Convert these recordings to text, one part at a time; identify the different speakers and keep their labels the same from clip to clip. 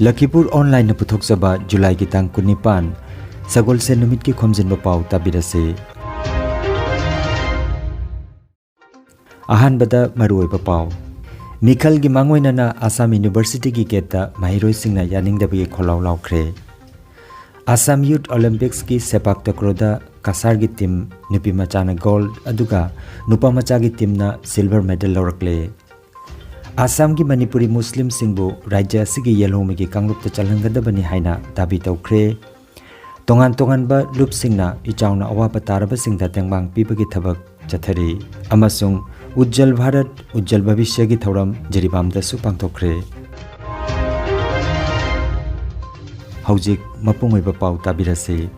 Speaker 1: Lakhipuronline na puthokjaba July ki tang 19 sagol se numit ki Khomjinba Pao tabirase. Ahanbada maruoiba Pao Mikhal gi mangoinana Assam University gi geta mahiroi singna yaningdabi kholaw lawkhre. Assam Youth Olympics ki sepak takraw kasar gi team nupi machana gold aduga nupa macha gi team na silver medal lawrakle. Assam gi Manipuri Muslim singbu rajya asigi yelhomi gi kanglupta chalhangadabani haina dabi tawkhre. Tongan ba lup singna ichawna awapa taraba singda tengbang pibagi thabak chathari amasung Ujjal Bharat Ujjal Bhavishya gi thoram jeribamda su pangthokre. Haujik mapungoiba Pao tabirase.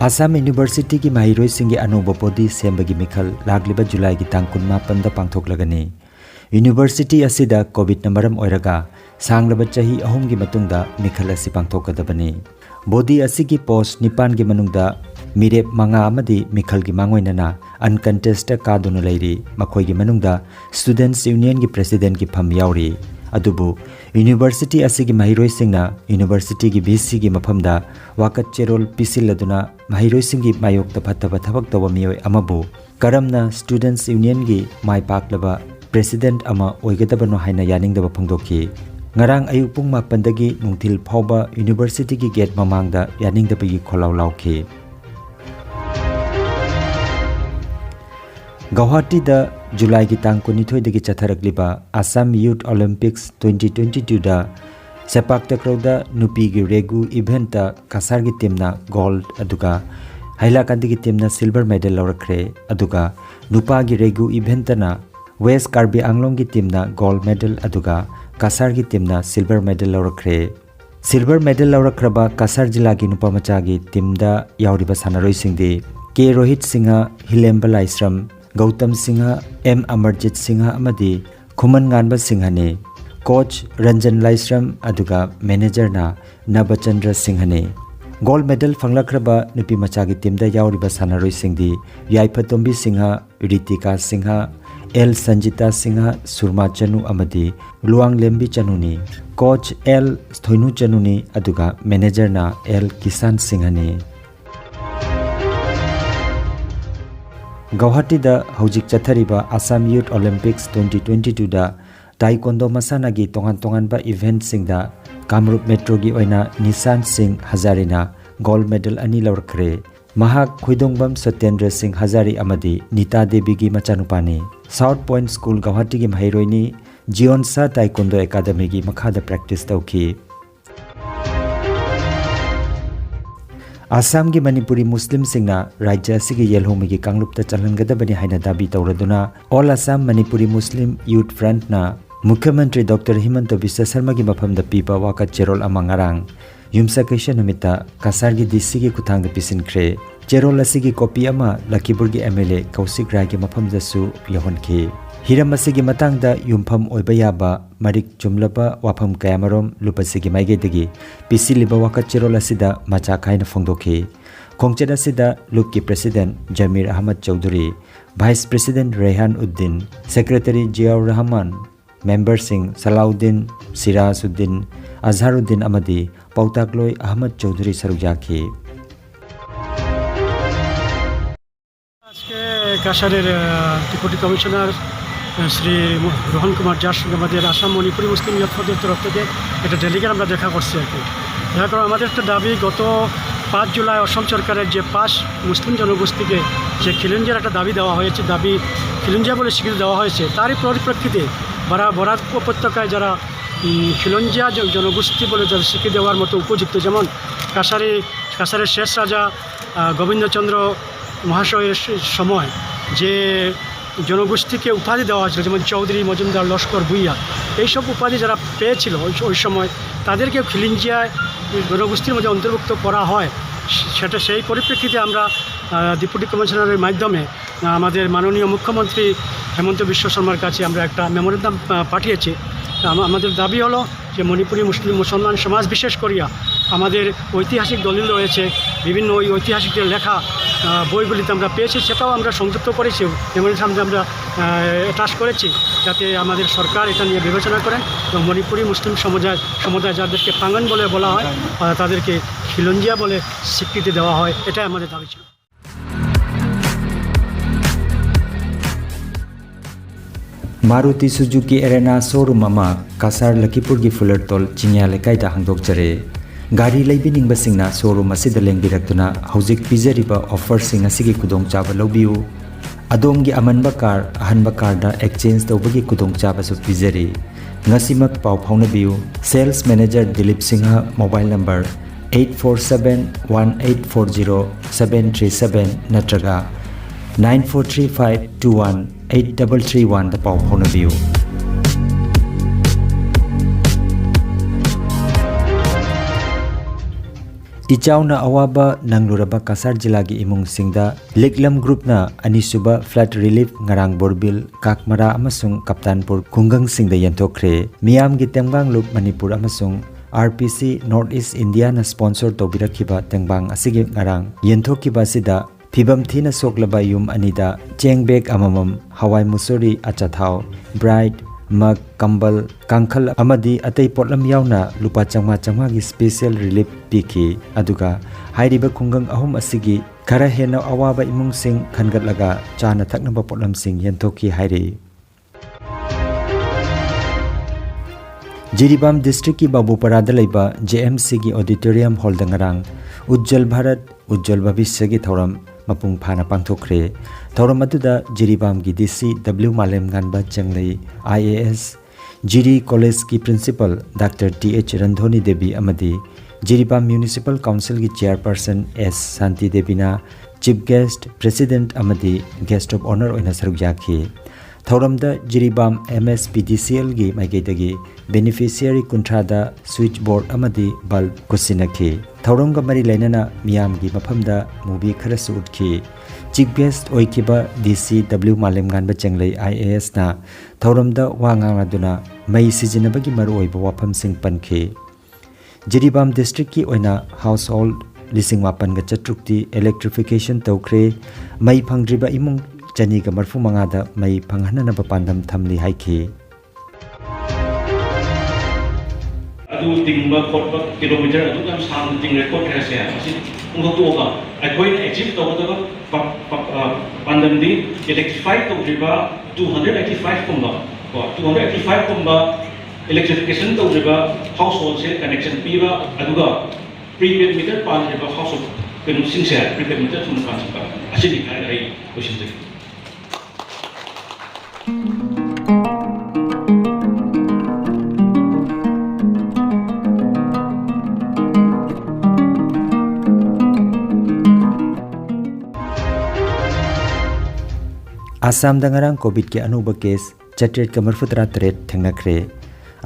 Speaker 1: Assam University ki mahiroi singi anuba body sembagi mikhal lagliba July gi tang 18 da pangthoklagani. University asida COVID na maram oiraga sanglaba chahi ahum gi matungda mikhal asi pangthokadabani. Body asigi post nipan gi manungda mirep manga amadi mikhal gi mangoinana uncontested kaduna leiri makhoi gi manungda Students Union gi President gi pham yauri. Adubu University asigi mahiroi singna University gi BC gi maphamda wakat cherol pisiladuna mahiroi singi mayok ta phattaba thabak tawa miyoi amabu karamna Students Union gi mai paklaba President ama oigadabano haina yaningdaba phangdokhi. Ngarang ayuk pung 8 dagi nungthil phawba University gi gate mamangda yaningdabagi kholaw lawkhi. Guwahati da July gi tang 22 dagi chatharakliba Assam Youth Olympics 2022 da sepak takraw da nupi gi regu event da kasar gi team na gold aduga hailakandi gi team na silver medal lawrakre aduga nupa gi regu event na West Karbi Anglong gi team na gold medal aduga kasar gi team na silver medal lawrakre. Silver medal lawrakraba kasar jila gi nupa macha gi team da yauriba sanaroi singdi K Rohit Singha Hilemba Laisram Gautam Singha M Amarjit Singha amadi Khuman Nganba Singha ne coach Ranjan Laisram aduga manager na Nabachandra Singha ne. Gold medal fanglakraba nupi macha gi team da yauriba sanaroi singdi Yaipatombi Singha Ritika Singha L Sanjita Singha Surma Chanu amadi Luang Lembi Chanu ni coach L Thoinu Chanu ni aduga manager na L Kisan Singha ne. Guwahati da haujik chathariba Assam Youth Olympics 2022 da taekwondo masana gi tongan ba event singda Kamrup Metro gi oina Nishan Singh Hazarina gold medal ani lawrakre. Mahak Khuidongbam Satyendra Singh Hazari amadi Nita Devi gi machanupani South Point School Guwahati gi mahiroini Jionsa Taekwondo Academy gi makhada practice tawki. Assam gi Manipuri Muslim singna rajya asigi yelhomi gi kanglupta chalhangadabani haina dabi tawraduna All Assam Manipuri Muslim Youth Front na Mukhyamantri Dr. Himanta Biswa Sharma gi maphamda pipa wakat cherol amangarang yumsa kaisa namita kasar gi DC gi kuthangda pisinkhre. Cherol asigi copy ama Lakhipur gi MLA Kausik Rai gi maphamda su yahonki. Hiram asigi matangda yumpham oiba yaba marik chumlaba wafam kayamarom lupasigi maigedagi pisiliba wakat cherol asida macha khaina phongdokhi. Khongchet asida lupki President Jamir Ahmad Chowdhury, Vice President Rehan Uddin, Secretary Jiaur Rahman, Member Singh Salauddin, Sirajuddin, Azharuddin amadi Pautakloi Ahmad Chowdhury sarujaki.
Speaker 2: কাশারের deputy commissioner Shri Rohan Kumar যার সঙ্গে আমাদের আসাম মণিপুরি মুসলিম youth ফোরামের তরফ থেকে একটা delegate আমরা দেখা করছি আর কি। দেখা করে আমাদের একটা দাবি গত 5 জুলাই অসম সরকারের যে 5 মুসলিম জনগোষ্ঠীকে যে খিলঞ্জিয়ার একটা দাবি দেওয়া হয়েছে, দাবি খিলঞ্জিয়া বলে স্বীকৃতি দেওয়া হয়েছে, তারই পরিপ্রেক্ষিতে বরাক উপত্যকায় যারা খিলঞ্জিয়া জনগোষ্ঠী বলে যাদের স্বীকৃতি দেওয়ার মতো উপযুক্ত, যেমন কাছারের শেষ রাজা গোবিন্দচন্দ্র মহাশয়ের সময় যে জনগোষ্ঠীকে উপাধি দেওয়া হয়েছিল, যেমন চৌধুরী, মজুমদার, লস্কর, ভুইয়া, এইসব উপাধি যারা পেয়েছিল ওই সময় তাদেরকে খিলঞ্জিয়ায় জনগোষ্ঠীর মধ্যে অন্তর্ভুক্ত করা হয়। সেই পরিপ্রেক্ষিতে আমরা ডেপুটি কমিশনারের মাধ্যমে আমাদের মাননীয় মুখ্যমন্ত্রী হেমন্ত বিশ্ব শর্মার কাছে আমরা একটা মেমোরেন্ডাম পাঠিয়েছি। আমাদের দাবি হলো যে মণিপুরি মুসলমান সমাজ বিশেষ করিয়া আমাদের ঐতিহাসিক দলিল রয়েছে, বিভিন্ন ওই ঐতিহাসিকদের লেখা বইগুলিতে আমরা পেয়েছি, সেটাও আমরা সংযুক্ত করেছি, মেমোরির সামনে আমরা অ্যাটাচ করেছি, যাতে আমাদের সরকার এটা নিয়ে বিবেচনা করেন এবং মণিপুরি মুসলিম সমুদায় যাদেরকে পাঙ্গান বলে বলা হয় তাদেরকে খিলঞ্জিয়া বলে স্বীকৃতি দেওয়া হয়, এটাই আমাদের দাবি ছিল।
Speaker 1: Maruti Suzuki Arena showroom ama Kasar Lakhipur gi Fulertol Chingya lekai da hangdokjare gari leibining basingna showroom asida lengbirakduna hojik pijariba offer sing asigi kudong chaba lobiu adom gi amanba car ahanba car da exchange tawbagi kudong chaba su pijari ngasimak pau phauna biu sales manager Dilip Singha mobile number 8471840737 natraga 9435218331 da pau phauna biu Ichauna awaba nangluraba Kasar jilagi imung singda Liklam group na anisuba flood relief ngarang borbil kakmara amasung kaptanpur kungang singda yanthokre miyam gi tengbang loop Manipur amasung RPC Northeast India na sponsor tobirakhiba tengbang asigi ngarang yanthokiba sida Phibam thina soklaba yum anida chengbek amamam hawai musori achathau bright mag kambal kangkhal amadi atei potlam yauna lupa changma gi special relief piki aduga hairiba khungang ahum asigi khara hena awaba imung sing khangatlaga chana thaknaba potlam sing yenthoki hairi Jiribam district ki Babuparada laiba JMC gi auditorium hall dangarang Ujjal Bharat Ujjal Bhavishya gi thoram mapung phana pangthokre thoram aduda Jiribam gi DC W Malem ganba changlei IAS Jiri College ki principal Dr TH Randhoni Devi amadi Jiribam Municipal Council ki chairperson S Santi Devina chief guest president amadi guest of honor oina saruk yakhi thoramda Jiribam MSPDCL gi maigedagi beneficiary kuntrada switchboard amadi bulb kusinakhi thoramga mari lainana miyam gi mafamda movie kharasu utkhi chief guest oikiba DC W Malem ganba changlei IAS na thoramda wangangaduna mai sijinabagi maru oiba wafam sing pankhi Jiribam district ki oina household lising mapan ga chatrukti electrification tawkhre mai phangdriba imung chani ga marfu mangada mai phanghana na pandam thamli haiki
Speaker 3: adu tingba khotba kilometer adu kam sang ting record ha se asi ungko to ga akoi achieve to ga pandam di electrify to riba 285 kumba 285 kumba electrification to riba household se connection piba adu ga prepaid meter pan riba household kenu sincere prepaid meter thum pan sa asi ni kai ai question se
Speaker 1: Assam dangarang COVID ke anuba case chatret kamar futra tret thengnakre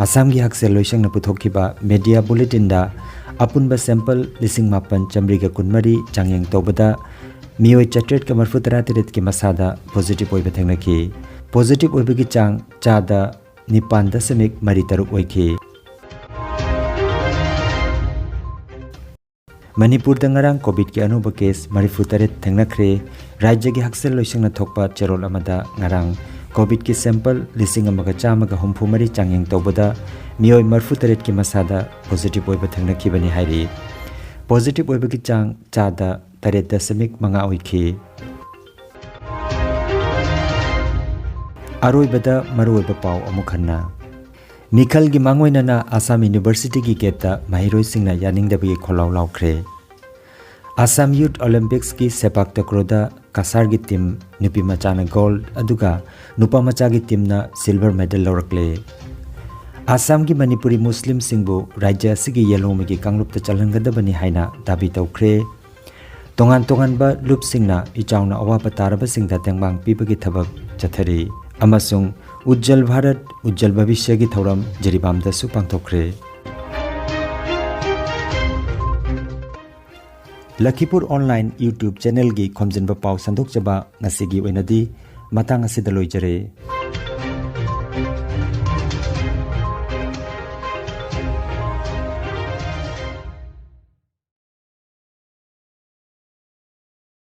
Speaker 1: Assam gi haksel loisang na puthokiba media bulletin da apunba sample lising mapan chamri ga kunmari changyang tobada mioi chatret kamar futra tret ki masada positive oiba thengnaki positive oiba gi chang chada nipan dasamik mari taruk oikhi Manipur dangarang COVID ki anuba case marifutaret thengnakre rajya gi haksel loisang na thokpa cherol amada ngarang COVID ki sample lising amaga chamaga humphumari changyang tobada mioi marfutaret ki masada positive oiba thengnaki bani hairi positive oiba ki chang chada taret dasamik manga oikhi aroibada maroiba pau amukhanna Mikhal gi mangoinana Assam University ki geta mahiroi singna yaning dabi kholaw laukre Assam Youth Olympics ki sepak takroda Kasar gi team nupi machana gold aduga nupa macha gi team na silver medal lorakle Assam gi Manipuri Muslim singbu rajya sigi yelome gi kanglup ta chalangada bani haina dabi taukre tongan ba loop singna ichauna awapa taraba singda tengbang pibagi thabak chathari amasung Ujjal Bharat Ujjal Bhavishya gi thoram Jiribam da su pangthokre Lakhipuronline YouTube channel gi Khomjinba Pao sandok chaba ngasigi oinadi matang asida loijare